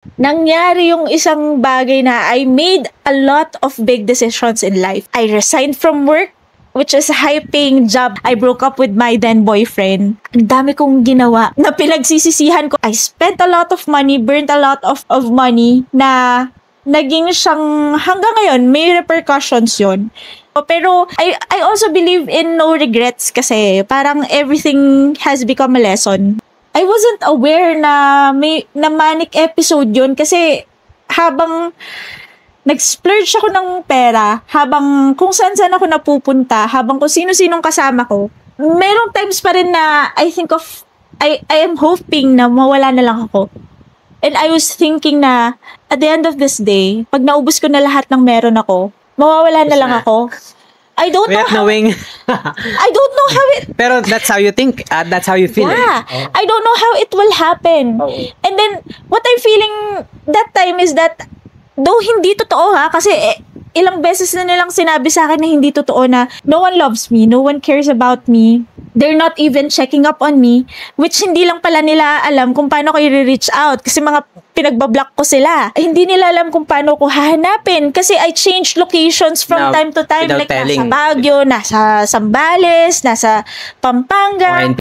Nangyari yung isang bagay na I made a lot of big decisions in life. I resigned from work, which is a high-paying job. I broke up with my then boyfriend. Ang dami kong ginawa na pinagsisisihan ko. I spent a lot of money, burnt a lot of money na naging siyang hanggang ngayon, may repercussions yun. Pero I also believe in no regrets kasi parang everything has become a lesson. I wasn't aware na may na manic episode yun kasi habang nag-splurge ako ng pera, habang kung saan-saan ako napupunta, habang kung sino-sinong kasama ko, merong times pa rin na I am hoping na mawala na lang ako. And I was thinking na at the end of this day, pag naubos ko na lahat ng meron ako, mawawala na lang ako. I don't know how it... Pero that's how you think. That's how you feel. Yeah. I don't know how it will happen. And then, what I'm feeling that time is that, though hindi totoo kasi ilang beses na nilang sinabi sa akin na hindi totoo na no one loves me, no one cares about me, they're not even checking up on me, which hindi lang pala nila alam kung paano ko i-reach out kasi mga pinagbablock ko sila. Hindi nila alam kung paano ko hahanapin kasi I changed locations from time to time, like telling. Nasa Baguio, nasa Zambales, nasa Pampanga.